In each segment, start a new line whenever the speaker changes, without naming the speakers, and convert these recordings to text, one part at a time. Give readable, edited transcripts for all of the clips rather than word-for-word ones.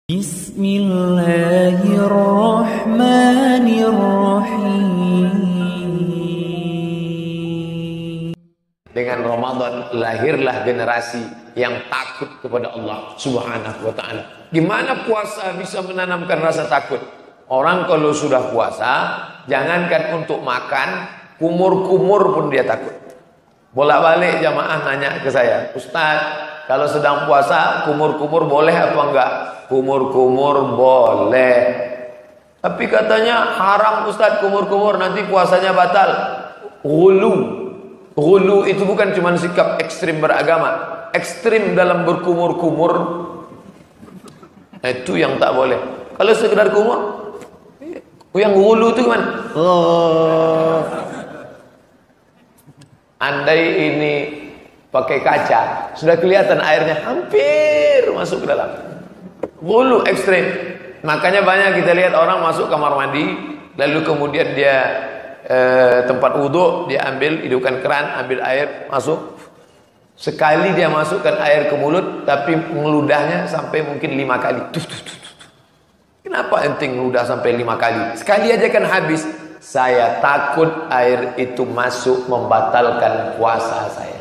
Bismillahirrahmanirrahim. Dengan Ramadan lahirlah generasi yang takut kepada Allah Subhanahu wa ta'ala. Gimana puasa bisa menanamkan rasa takut? Orang kalau sudah puasa, jangankan untuk makan, kumur-kumur pun dia takut. Bolak-balik jamaah nanya ke saya, Ustaz, kalau sedang puasa, kumur-kumur boleh apa enggak? Kumur-kumur boleh. Tapi katanya haram Ustaz kumur-kumur, nanti puasanya batal. Ghulu itu bukan cuma sikap ekstrim beragama, ekstrim dalam berkumur-kumur, itu yang tak boleh. Kalau sekedar kumur, yang ghulu itu gimana? Andai ini pakai kaca, sudah kelihatan airnya hampir masuk ke dalam. Ghulu ekstrim. Makanya banyak kita lihat orang masuk kamar mandi, lalu kemudian dia tempat wudhu, dia ambil, hidupkan keran, ambil air, masuk. Sekali dia masukkan air ke mulut, tapi ngeludahnya sampai mungkin 5 kali. Kenapa ente ngeludah sampai 5 kali? Sekali aja kan habis. Saya takut air itu masuk membatalkan puasa saya.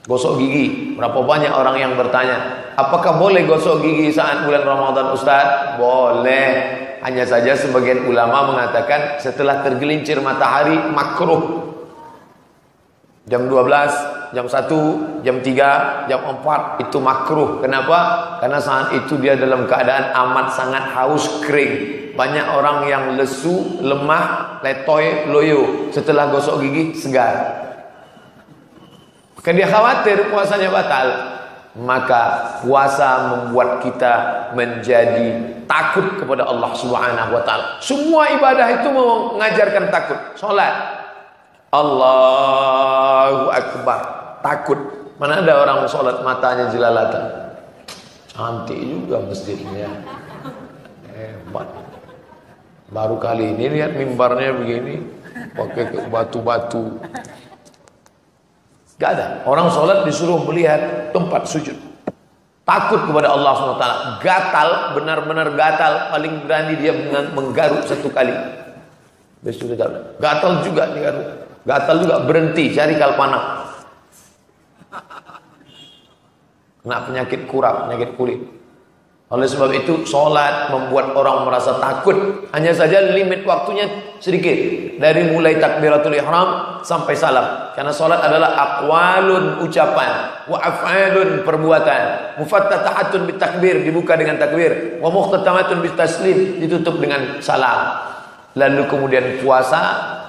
Gosok gigi. Berapa banyak orang yang bertanya, apakah boleh gosok gigi saat bulan Ramadan Ustaz? Boleh. Hanya saja sebagian ulama mengatakan setelah tergelincir matahari makruh. Jam 12, jam 1, jam 3, jam 4 itu makruh. Kenapa? Karena saat itu dia dalam keadaan amat sangat haus, kering. Banyak orang yang lesu, lemah, letoy, loyo. Setelah gosok gigi segar. Maka dia khawatir puasanya batal. Maka puasa membuat kita menjadi takut kepada Allah Subhanahu wa ta'ala. Semua ibadah itu mengajarkan takut. Salat, Allahu Akbar, takut. Mana ada orang salat matanya jelalatan. Cantik juga masjidnya, hebat. Baru kali ini lihat mimbarnya begini, pakai batu-batu. Gak ada. Orang sholat disuruh melihat tempat sujud. Takut kepada Allah SWT. Gatal, benar-benar gatal. Paling berani dia menggaruk 1 kali. Gatal juga digaruk. Gatal juga berhenti, cari kalpana. Kena penyakit kurap, penyakit kulit. Oleh sebab itu sholat membuat orang merasa takut. Hanya saja limit waktunya sedikit. Dari mulai takbiratul ihram sampai salam. Karena sholat adalah aqwalun ucapan, wa af'alun perbuatan. Mufattatahatun bitakbir, dibuka dengan takbir. Wa mukhtatamatun bitaslim, ditutup dengan salam. Lalu kemudian puasa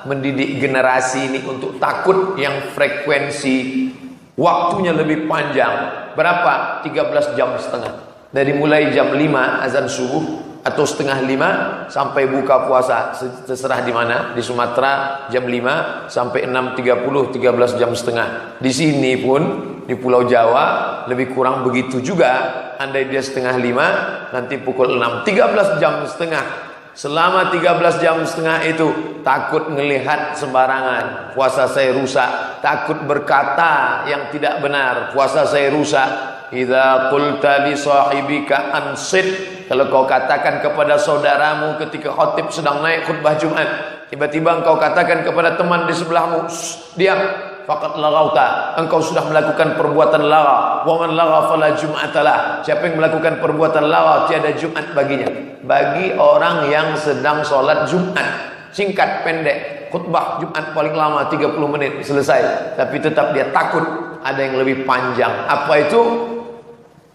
mendidik generasi ini untuk takut yang frekuensi waktunya lebih panjang. Berapa? 13 jam setengah. Dari mulai jam 5 azan subuh atau setengah 5 sampai buka puasa, terserah di mana. Di Sumatera jam 5 sampai 6.30, 13 jam setengah. Di sini pun di Pulau Jawa lebih kurang begitu juga. Andai dia setengah 5, nanti pukul 6, 13 jam setengah. Selama 13 jam setengah itu takut ngelihat sembarangan, puasa saya rusak. Takut berkata yang tidak benar, puasa saya rusak. Idza qulta li sahibika ansit, kalau kau katakan kepada saudaramu ketika khatib sedang naik khutbah Jumat, tiba-tiba engkau katakan kepada teman di sebelahmu, diam, faqad laghauta, engkau sudah melakukan perbuatan lagha. Wa man lagha fala jum'atalah, siapa yang melakukan perbuatan lagha tiada Jumat baginya. Bagi orang yang sedang sholat Jumat, singkat pendek, khutbah Jumat paling lama 30 menit selesai, tapi tetap dia takut ada yang lebih panjang. Apa itu?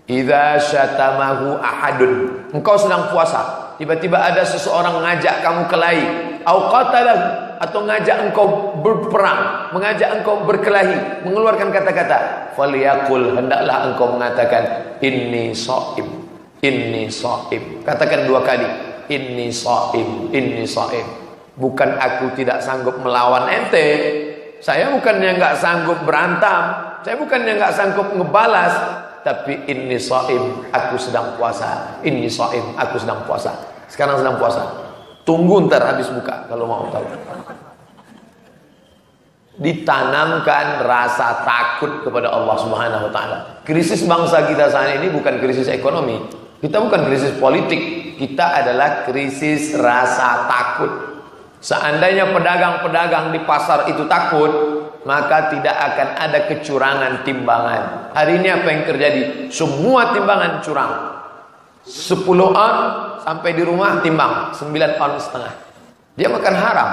Idza syatamahu ahadun, engkau sedang puasa, tiba-tiba ada seseorang mengajak kamu kelahi, au qatalahu, atau ngajak engkau berperang, mengajak engkau berkelahi, mengeluarkan kata-kata, falyaqul, hendaklah engkau mengatakan inni shaim, inni shaim. Katakan 2 kali, inni shaim, inni shaim. Bukan aku tidak sanggup melawan ente, saya bukannya enggak sanggup berantem, saya bukannya enggak sanggup ngebalas, tapi inni shaim, aku sedang puasa. Inni shaim, aku sedang puasa. Sekarang sedang puasa. Tunggu ntar habis buka kalau mau tahu. Ditanamkan rasa takut kepada Allah Subhanahu wa taala. Krisis bangsa kita saat ini bukan krisis ekonomi, Kita bukan krisis politik, kita adalah krisis rasa takut. Seandainya pedagang-pedagang di pasar itu takut, maka tidak akan ada kecurangan timbangan. Hari ini apa yang terjadi? Semua timbangan curang. 10 on sampai di rumah timbang 9 on setengah. Dia makan haram.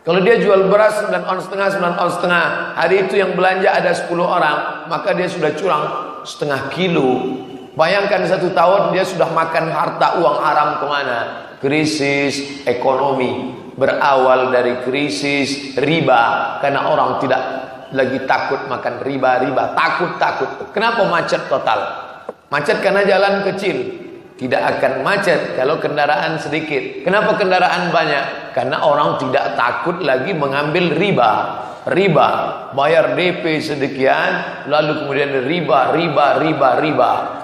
Kalau dia jual beras 9 on setengah, 9 on setengah, hari itu yang belanja ada 10 orang, maka dia sudah curang setengah kilo. Bayangkan 1 tahun dia sudah makan harta uang haram kemana? Krisis ekonomi berawal dari krisis riba, karena orang tidak lagi takut makan riba. Takut. Kenapa macet total? Macet karena jalan kecil. Tidak akan macet kalau kendaraan sedikit. Kenapa kendaraan banyak? Karena orang tidak takut lagi mengambil riba. Bayar DP sedekian, lalu kemudian riba.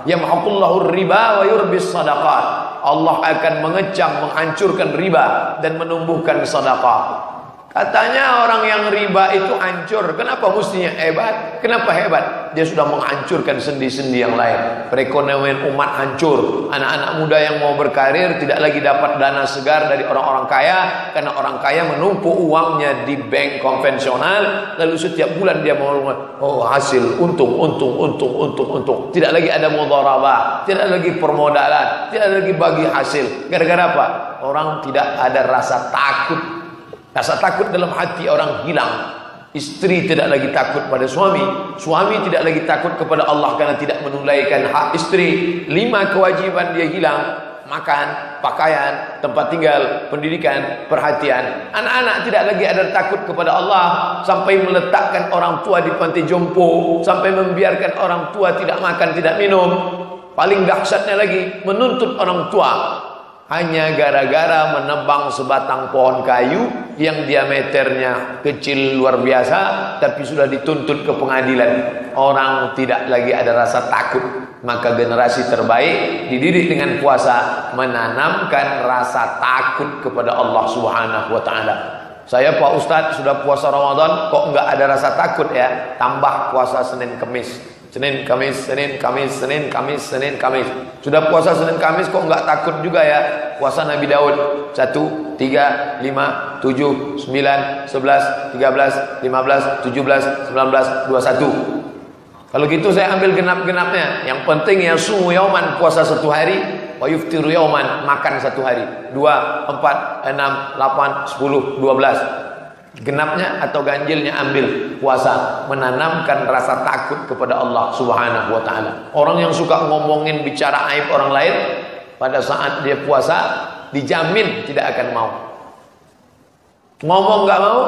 Yamhaqullahu riba wa yurbis sadaqat. Allah akan mengecam, menghancurkan riba dan menumbuhkan sedekah. Katanya orang yang riba itu hancur. Kenapa mestinya hebat? Kenapa hebat? Dia sudah menghancurkan sendi-sendi yang lain. Perekonomian umat hancur. Anak-anak muda yang mau berkarir tidak lagi dapat dana segar dari orang-orang kaya, karena orang kaya menumpuk uangnya di bank konvensional, lalu setiap bulan dia mau hasil untung. Tidak lagi ada mudharabah, tidak lagi permodalan, tidak lagi bagi hasil. Gara-gara apa? Orang tidak ada rasa takut. Rasa takut dalam hati orang hilang. Istri tidak lagi takut pada suami. Suami tidak lagi takut kepada Allah karena tidak menunaikan hak istri. 5 kewajiban dia hilang. Makan, pakaian, tempat tinggal, pendidikan, perhatian. Anak-anak tidak lagi ada takut kepada Allah, sampai meletakkan orang tua di panti jompo, sampai membiarkan orang tua tidak makan, tidak minum. Paling dahsyatnya lagi, menuntut orang tua hanya gara-gara menebang sebatang pohon kayu yang diameternya kecil luar biasa, tapi sudah dituntut ke pengadilan. Orang tidak lagi ada rasa takut. Maka generasi terbaik dididik dengan puasa, menanamkan rasa takut kepada Allah Subhanahu wa taala. Saya Pak Ustadz sudah puasa Ramadan kok enggak ada rasa takut ya? Tambah puasa Senin Kamis. Senin Kamis. Sudah puasa Senin Kamis kok enggak takut juga ya? Puasa Nabi Daud 1, 3, 5, 7, 9, 11, 13, 15, 17, 19, 21. Kalau gitu saya ambil genap-genapnya. Yang penting ya sumu yauman, puasa 1 hari, wa yuftiru yauman, makan 1 hari. 2, 4, 6, 8, 10, 12. Genapnya atau ganjilnya ambil, puasa, menanamkan rasa takut kepada Allah Subhanahu wa taala. Orang yang suka ngomongin, bicara aib orang lain, pada saat dia puasa dijamin tidak akan mau. Ngomong nggak mau,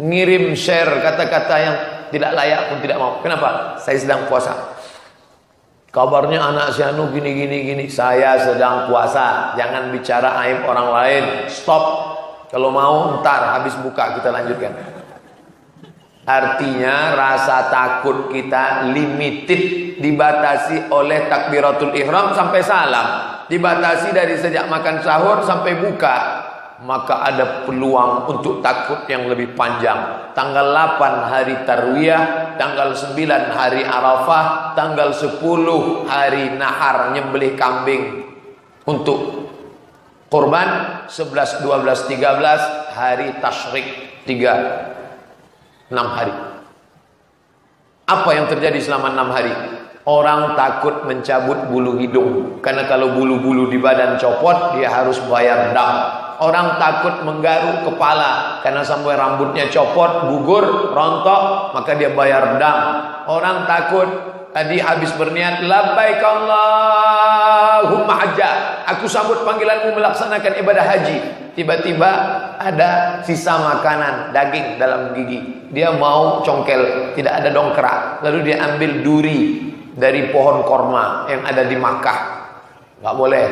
ngirim share kata-kata yang tidak layak pun tidak mau. Kenapa? Saya sedang puasa. Kabarnya anak si Anu gini. Saya sedang puasa. Jangan bicara aib orang lain. Stop. Kalau mau ntar habis buka kita lanjutkan. Artinya rasa takut kita limited, dibatasi oleh takbiratul ihram sampai salam, dibatasi dari sejak makan sahur sampai buka. Maka ada peluang untuk takut yang lebih panjang. Tanggal 8 hari Tarwiyah, tanggal 9 hari Arafah, tanggal 10 hari Nahar, nyembelih kambing untuk kurban, 11, 12, 13 hari Tasyrik, 6 hari. Apa yang terjadi selama 6 hari? Orang takut mencabut bulu hidung, karena kalau bulu-bulu di badan copot dia harus bayar dam. Orang takut menggaruk kepala, karena sampai rambutnya copot, gugur, rontok, maka dia bayar dam. Orang takut tadi habis berniat labbaik Allahumma hajjah, aku sambut panggilanmu melaksanakan ibadah haji. Tiba-tiba ada sisa makanan daging dalam gigi, dia mau congkel, tidak ada dongkrak, lalu dia ambil duri dari pohon korma yang ada di Makkah. Nggak boleh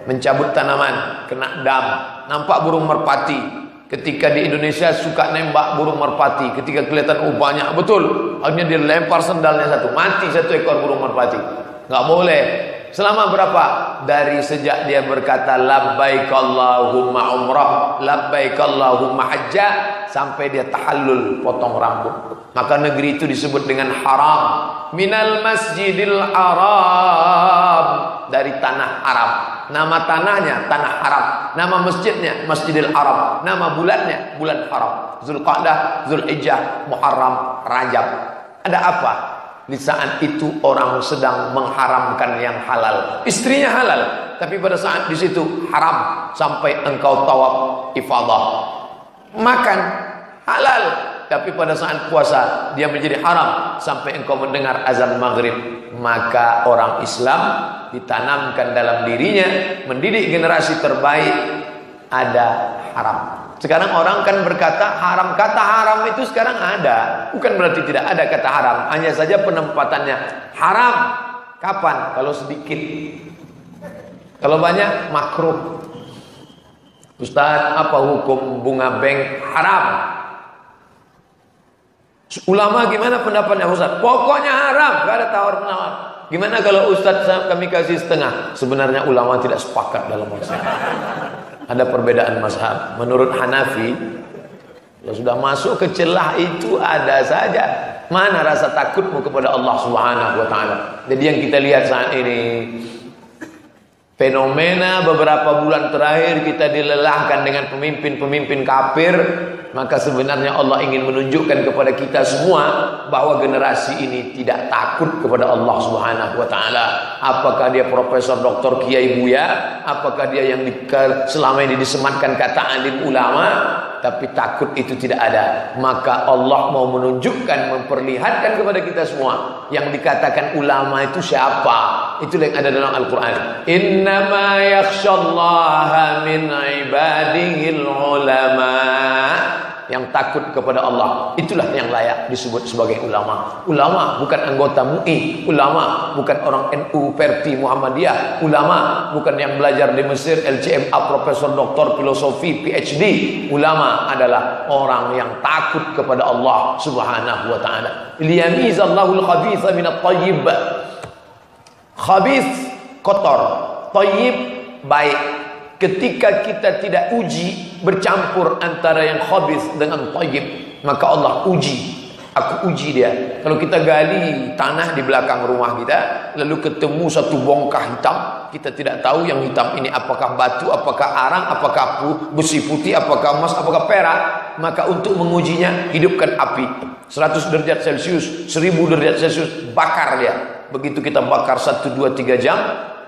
mencabut tanaman, kena dam. Nampak burung merpati, ketika di Indonesia suka nembak burung merpati, ketika kelihatan banyak betul, akhirnya dia lempar sendalnya satu, mati 1 ekor burung merpati. Nggak boleh Selama berapa? Dari sejak dia berkata labbaik Allahumma umrah, labbaik Allahumma hajja, sampai dia tahallul potong rambut. Maka negeri itu disebut dengan haram. Minal masjidil haram, dari tanah Arab. Nama tanahnya tanah Arab, nama masjidnya Masjidil Haram, nama bulannya bulan haram. Zulqa'dah, Zulhijjah, Muharram, Rajab. Ada apa? Di saat itu orang sedang mengharamkan yang halal. Istrinya halal, tapi pada saat di situ haram sampai engkau tawaf ifadah. Makan halal, tapi pada saat puasa dia menjadi haram sampai engkau mendengar azan maghrib. Maka orang Islam ditanamkan dalam dirinya, mendidik generasi terbaik, ada haram. Sekarang orang kan berkata haram. Kata haram itu sekarang ada, bukan berarti tidak ada kata haram, hanya saja penempatannya. Haram kapan? Kalau sedikit. Kalau banyak makruh. Ustaz, apa hukum bunga bank? Haram. Ulama gimana pendapatnya Ustaz? Pokoknya haram, gak ada tawar-menawar. Gimana kalau Ustaz kami kasih setengah? Sebenarnya ulama tidak sepakat dalam masalah. Ada perbedaan mazhab. Menurut Hanafi, ya sudah masuk ke celah itu ada saja. Mana rasa takutmu kepada Allah Subhanahu wa taala? Jadi yang kita lihat saat ini, fenomena beberapa bulan terakhir kita dilelahkan dengan pemimpin-pemimpin kafir. Maka sebenarnya Allah ingin menunjukkan kepada kita semua bahwa generasi ini tidak takut kepada Allah Subhanahu wa taala. Apakah dia profesor, doktor, kiai, buya, apakah dia yang selama ini disematkan kata alim ulama, tapi takut itu tidak ada. Maka Allah mau menunjukkan, memperlihatkan kepada kita semua yang dikatakan ulama itu siapa. Itulah yang ada dalam Al-Quran. Innama yakhshallaha min ibadihil ulama. Yang takut kepada Allah, itulah yang layak disebut sebagai ulama. Ulama bukan anggota MUI, ulama bukan orang NU, Perti, Muhammadiyah, ulama bukan yang belajar di Mesir, LCMA, profesor, doktor, filosofi, PhD. Ulama adalah orang yang takut kepada Allah Subhanahu wa taala. Liyamizallahu al-khabitha minat thayyib. Khabith kotor, thayyib baik. Ketika kita tidak uji, bercampur antara yang khabith dengan thayyib, maka Allah uji. Aku uji dia. Kalau kita gali tanah di belakang rumah kita, lalu ketemu satu bongkah hitam, kita tidak tahu yang hitam ini apakah batu, apakah arang, apakah besi putih, apakah emas, apakah perak. Maka untuk mengujinya, hidupkan api 100 derajat Celcius, 1000 derajat Celcius, bakar dia. Begitu kita bakar 1, 2, 3 jam,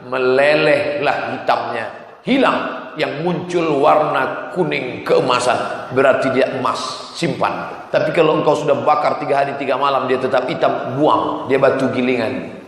melelehlah hitamnya, hilang. Yang muncul warna kuning keemasan, berarti dia emas, simpan. Tapi kalau engkau sudah bakar 3 hari 3 malam, dia tetap hitam, buang, dia batu gilingan.